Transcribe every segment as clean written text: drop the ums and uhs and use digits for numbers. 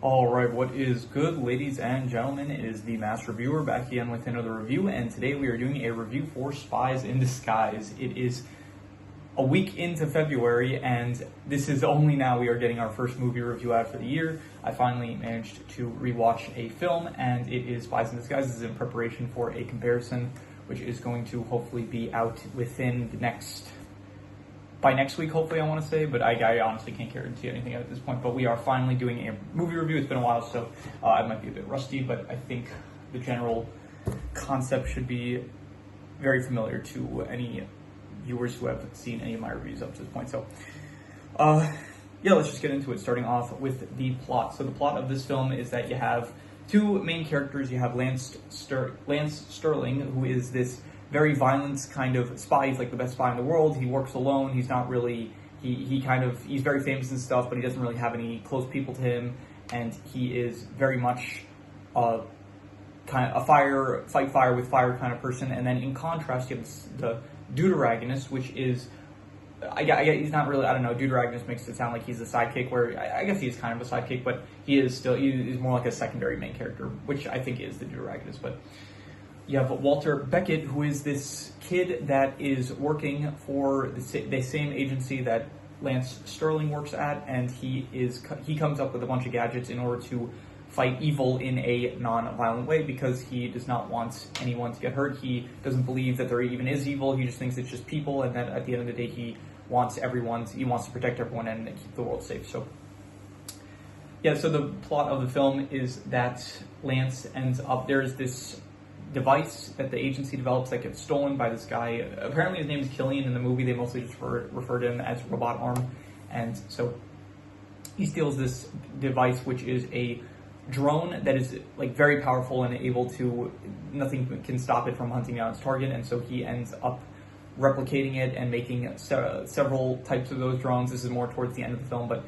Alright, what is good, ladies and gentlemen? It is the Master Reviewer back again with another review, and today we are doing a review for Spies in Disguise. It is a week into February, and this is only now we are getting our first movie review out for the year. I finally managed to rewatch a film, and it is Spies in Disguise. This is in preparation for a comparison, which is going to hopefully be out within by next week, hopefully, I want to say, but I honestly can't guarantee anything at this point. But we are finally doing a movie review. It's been a while, so I might be a bit rusty, but I think the general concept should be very familiar to any viewers who have seen any of my reviews up to this point. So, yeah, let's just get into it, starting off with the plot. So the plot of this film is that you have two main characters. You have Lance Sterling, who is this very violent kind of spy. He's like the best spy in the world. He works alone. He's not really, he's very famous and stuff, but he doesn't really have any close people to him. And he is very much kind of a fight fire with fire kind of person. And then in contrast, you have the deuteragonist, which is, he's not really, I don't know, deuteragonist makes it sound like he's a sidekick, where I guess he is kind of a sidekick, but he's more like a secondary main character, which I think is the deuteragonist. But you have Walter Beckett, who is this kid that is working for the same agency that Lance Sterling works at, and he comes up with a bunch of gadgets in order to fight evil in a non-violent way, because he does not want anyone to get hurt. He doesn't believe that there even is evil. He just thinks it's just people, and that at the end of the day, he wants to protect everyone and keep the world safe. So yeah, so the plot of the film is that Lance ends up, there's this device that the agency develops that gets stolen by this guy. Apparently his name is Killian. In the movie they mostly just refer to him as Robot Arm. And so he steals this device, which is a drone that is like very powerful and able to, nothing can stop it from hunting down its target. And so he ends up replicating it and making several types of those drones. This is more towards the end of the film, but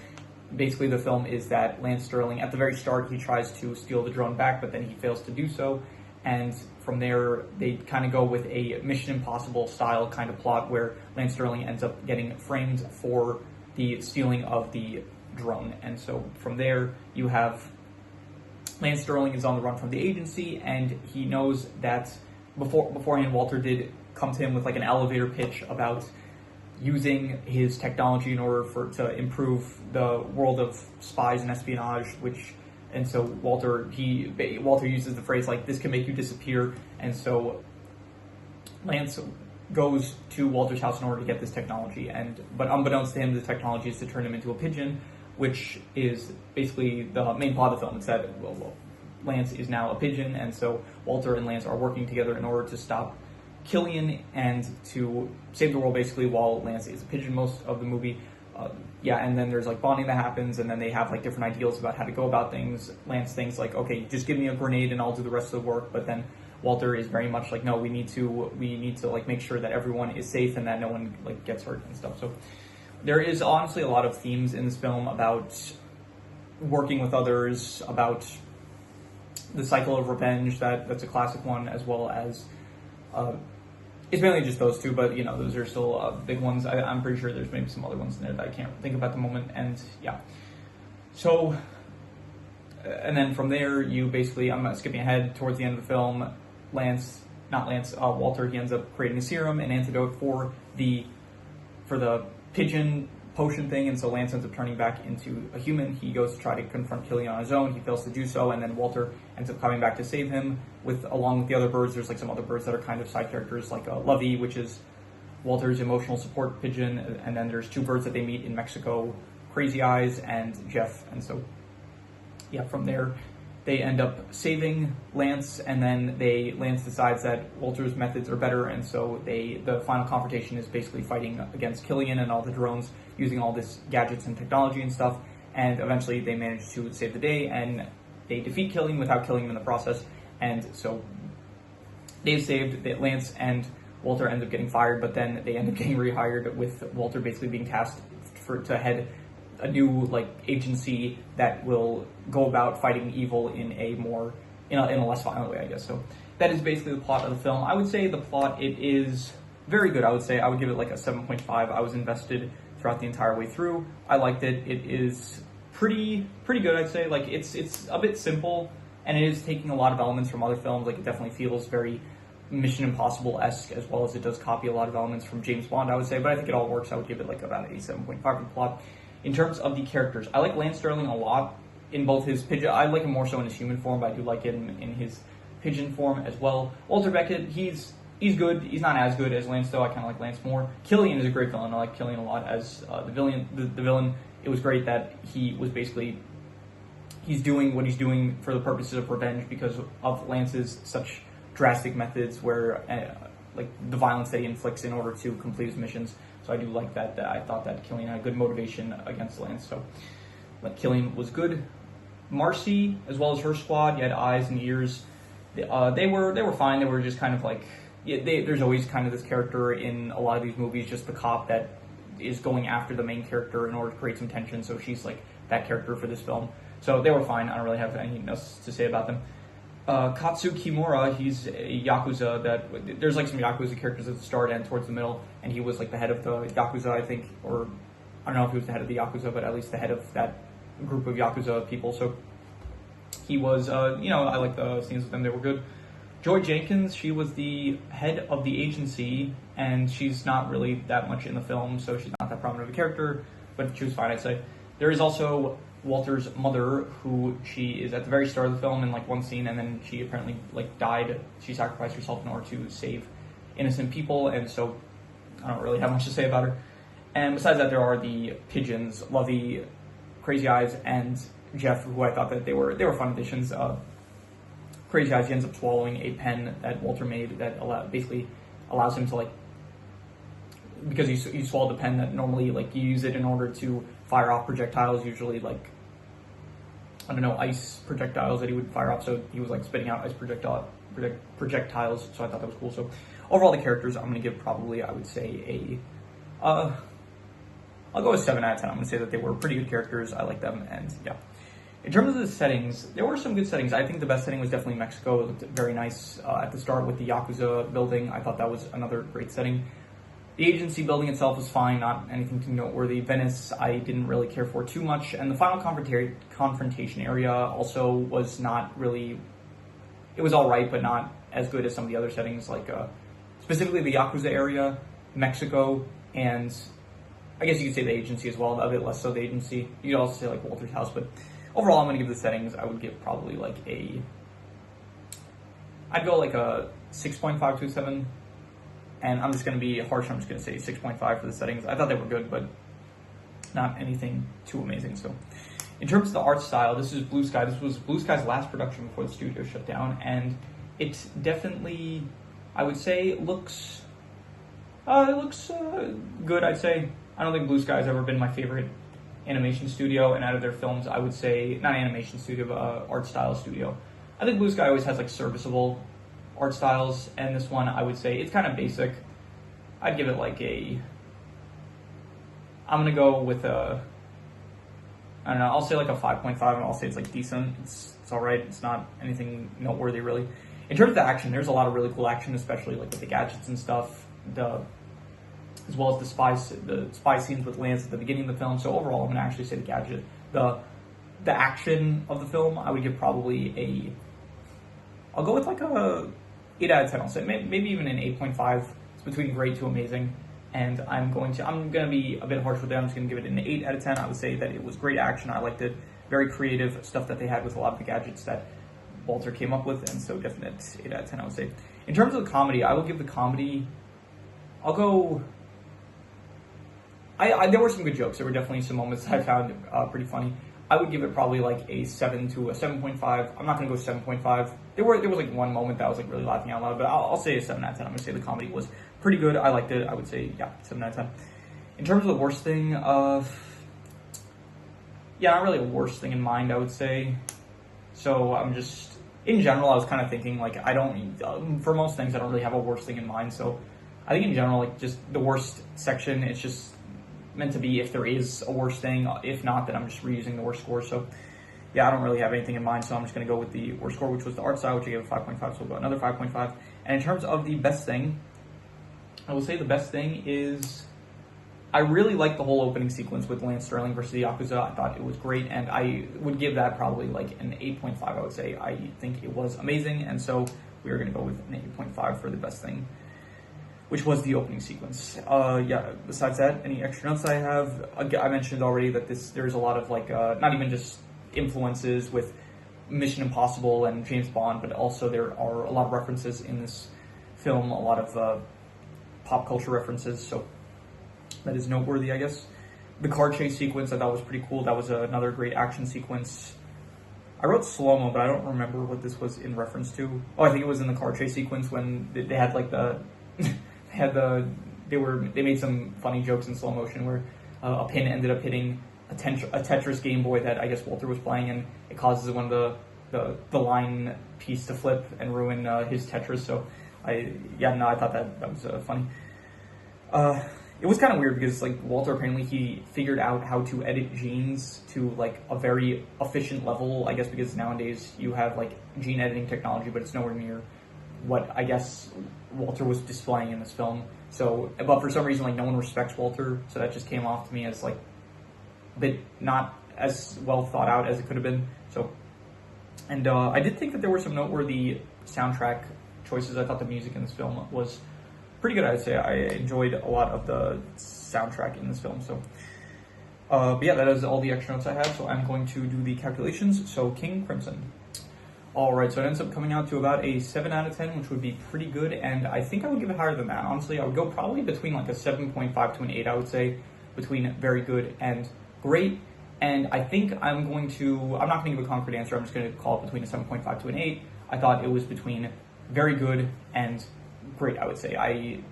basically the film is that Lance Sterling, at the very start, he tries to steal the drone back, but then he fails to do so. And from there, they kind of go with a Mission Impossible style kind of plot where Lance Sterling ends up getting framed for the stealing of the drone. And so from there, you have Lance Sterling is on the run from the agency, and he knows that beforehand, Walter did come to him with like an elevator pitch about using his technology in order to improve the world of spies and espionage, and so Walter uses the phrase like, this can make you disappear. And so Lance goes to Walter's house in order to get this technology, but unbeknownst to him, the technology is to turn him into a pigeon, which is basically the main plot of the film. It's that Lance is now a pigeon, and so Walter and Lance are working together in order to stop Killian and to save the world, basically, while Lance is a pigeon most of the movie. And then there's like bonding that happens, and then they have like different ideals about how to go about things. Lance thinks like, okay, just give me a grenade and I'll do the rest of the work. But then Walter is very much like, no, we need to like make sure that everyone is safe and that no one like gets hurt and stuff. So there is honestly a lot of themes in this film about working with others, about the cycle of revenge, that's a classic one, as well as it's mainly just those two, but you know, those are still big ones. I'm pretty sure there's maybe some other ones in there that I can't think of at the moment. And yeah, so and then from there, you basically, I'm skipping ahead towards the end of the film. Walter, he ends up creating a serum, an antidote for the pigeon potion thing, and so Lance ends up turning back into a human. He goes to try to confront Killian on his own. He fails to do so, and then Walter ends up coming back to save him along with the other birds. There's like some other birds that are kind of side characters, like Lovey, which is Walter's emotional support pigeon, and then there's two birds that they meet in Mexico, Crazy Eyes and Jeff. And so yeah, from there they end up saving Lance, and then Lance decides that Walter's methods are better, and so the final confrontation is basically fighting against Killian and all the drones, using all this gadgets and technology and stuff, and eventually they manage to save the day, and they defeat Killian without killing him in the process. And so they've saved Lance, and Walter ends up getting fired, but then they end up getting rehired, with Walter basically being tasked to head a new like agency that will go about fighting evil in a less violent way, I guess. So that is basically the plot of the film. I would say the plot, it is very good. I would give it like a 7.5. I was invested throughout the entire way through. I liked it. It is pretty good, I'd say. Like it's a bit simple, and it is taking a lot of elements from other films. Like it definitely feels very Mission Impossible-esque, as well as it does copy a lot of elements from James Bond, I would say. But I think it all works. I would give it like about a 7.5 for the plot. In terms of the characters, I like Lance Sterling a lot in both his pigeon. I like him more so in his human form, but I do like him in his pigeon form as well. Walter Beckett, he's good. He's not as good as Lance, though. I kind of like Lance more. Killian is a great villain. I like Killian a lot as the villain. The villain. It was great that he was basically he's doing what he's doing for the purposes of revenge because of Lance's such drastic methods, where like the violence that he inflicts in order to complete his missions. So I do like that. I thought that Killian had good motivation against Lance. So like Killian was good. Marcy, as well as her squad, you had eyes and ears. They were fine. They were just kind of like there's always kind of this character in a lot of these movies, just the cop that is going after the main character in order to create some tension. So she's like that character for this film. So they were fine. I don't really have anything else to say about them. Katsu Kimura, he's a Yakuza that, there's like some Yakuza characters at the start and towards the middle, and he was like the head of the Yakuza, I think, or I don't know if he was the head of the Yakuza, but at least the head of that group of Yakuza people. So he was, I like the scenes with them, they were good. Joy Jenkins, she was the head of the agency, and she's not really that much in the film, so she's not that prominent of a character, but she was fine, I'd say. There is also Walter's mother, who she is at the very start of the film in like one scene, and then she apparently like died. She sacrificed herself in order to save innocent people, and so I don't really have much to say about her. And besides that, there are the pigeons, Lovey, Crazy Eyes, and Jeff, who I thought that they were fun additions. Crazy Eyes, he ends up swallowing a pen that Walter made that basically allows him to like, because he swallowed a pen that normally like you use it in order to fire off projectiles, usually like, I don't know, ice projectiles that he would fire off. So he was like spitting out ice projectiles. So I thought that was cool. So overall, the characters, I'm going to give probably, I would say I'll go with 7 out of 10. I'm going to say that they were pretty good characters. I like them, and yeah. In terms of the settings, there were some good settings. I think the best setting was definitely Mexico. It looked very nice at the start with the Yakuza building. I thought that was another great setting. The agency building itself was fine, not anything too noteworthy. Venice, I didn't really care for too much. And the final confrontation area also was not really, it was all right, but not as good as some of the other settings, like specifically the Yakuza area, Mexico, and I guess you could say the agency as well, a bit less so the agency. You could also say like Walter's house, but overall I'm going to give the settings, I would give probably like I'd go like a 6.5 to 7. And I'm just going to be harsh, I'm just going to say 6.5 for the settings. I thought they were good, but not anything too amazing. So in terms of the art style, this is Blue Sky. This was Blue Sky's last production before the studio shut down, and it definitely, I would say, looks good, I'd say. I don't think Blue Sky has ever been my favorite animation studio, and out of their films, I would say, not animation studio, but art style studio. I think Blue Sky always has like serviceable art styles, and this one I would say it's kind of basic. I'd give it like I'm gonna go with I don't know, I'll say like a 5.5, and I'll say it's like decent. It's alright, it's not anything noteworthy really. In terms of the action, there's a lot of really cool action, especially like with the gadgets and stuff, as well as the spy scenes with Lance at the beginning of the film. So overall, I'm gonna actually say the action of the film, I would give probably I'll go with like a 8 out of 10. I'll say maybe even an 8.5. It's between great to amazing, and I'm gonna be a bit harsh with it. I'm just gonna give it an 8 out of 10. I would say that it was great action. I liked it. Very creative stuff that they had with a lot of the gadgets that Walter came up with, and so definite 8 out of 10. I would say. In terms of the comedy, I will give the comedy. I'll go. There were some good jokes. There were definitely some moments I found pretty funny. I would give it probably like a 7 to a 7.5. I'm not going to go 7.5. There was like one moment that I was like really laughing out loud, but I'll say a 7 out of 10. I'm going to say the comedy was pretty good. I liked it. I would say, yeah, 7 out of 10. In terms of the worst thing, not really a worst thing in mind, I would say. So I'm just, in general, I was kind of thinking like for most things, I don't really have a worst thing in mind. So I think in general, like just the worst section, it's just meant to be if there is a worst thing. If not, then I'm just reusing the worst score. So yeah, I don't really have anything in mind, so I'm just going to go with the worst score, which was the art style, which I gave a 5.5, so we'll go another 5.5. And in terms of the best thing, I will say the best thing is I really liked the whole opening sequence with Lance Sterling versus the Yakuza. I thought it was great, and I would give that probably like an 8.5, I would say. I think it was amazing, and so we are going to go with an 8.5 for the best thing, which was the opening sequence. Besides that, any extra notes I have? I mentioned already that there's a lot of like, not even just influences with Mission Impossible and James Bond, but also there are a lot of references in this film, a lot of pop culture references, so that is noteworthy, I guess. The car chase sequence I thought was pretty cool. That was another great action sequence. I wrote slow-mo, but I don't remember what this was in reference to. Oh, I think it was in the car chase sequence when they had like they made some funny jokes in slow motion where a pin ended up hitting a Tetris Game Boy that I guess Walter was playing, and it causes one of the line piece to flip and ruin his Tetris. So I thought that was funny. It was kind of weird because like Walter apparently he figured out how to edit genes to like a very efficient level, I guess, because nowadays you have like gene editing technology, but it's nowhere near what I guess Walter was displaying in this film. So, but for some reason, like no one respects Walter, so that just came off to me as like a bit not as well thought out as it could have been. So, and I did think that there were some noteworthy soundtrack choices. I thought the music in this film was pretty good, I'd say. I enjoyed a lot of the soundtrack in this film. So, but yeah, that is all the extra notes I have. So I'm going to do the calculations. So King Crimson. All right, so it ends up coming out to about a 7 out of 10, which would be pretty good. And I think I would give it higher than that. Honestly, I would go probably between like a 7.5 to an 8, I would say, between very good and great. And I think I'm not going to give a concrete answer. I'm just going to call it between a 7.5 to an 8. I thought it was between very good and great, I would say. I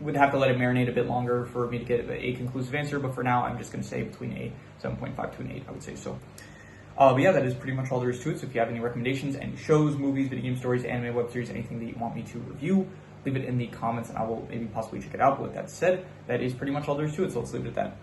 would have to let it marinate a bit longer for me to get a conclusive answer, but for now, I'm just going to say between a 7.5 to an 8, I would say. So, but yeah, that is pretty much all there is to it. So if you have any recommendations, any shows, movies, video game stories, anime, web series, anything that you want me to review, leave it in the comments and I will maybe possibly check it out. But with that said, that is pretty much all there is to it. So let's leave it at that.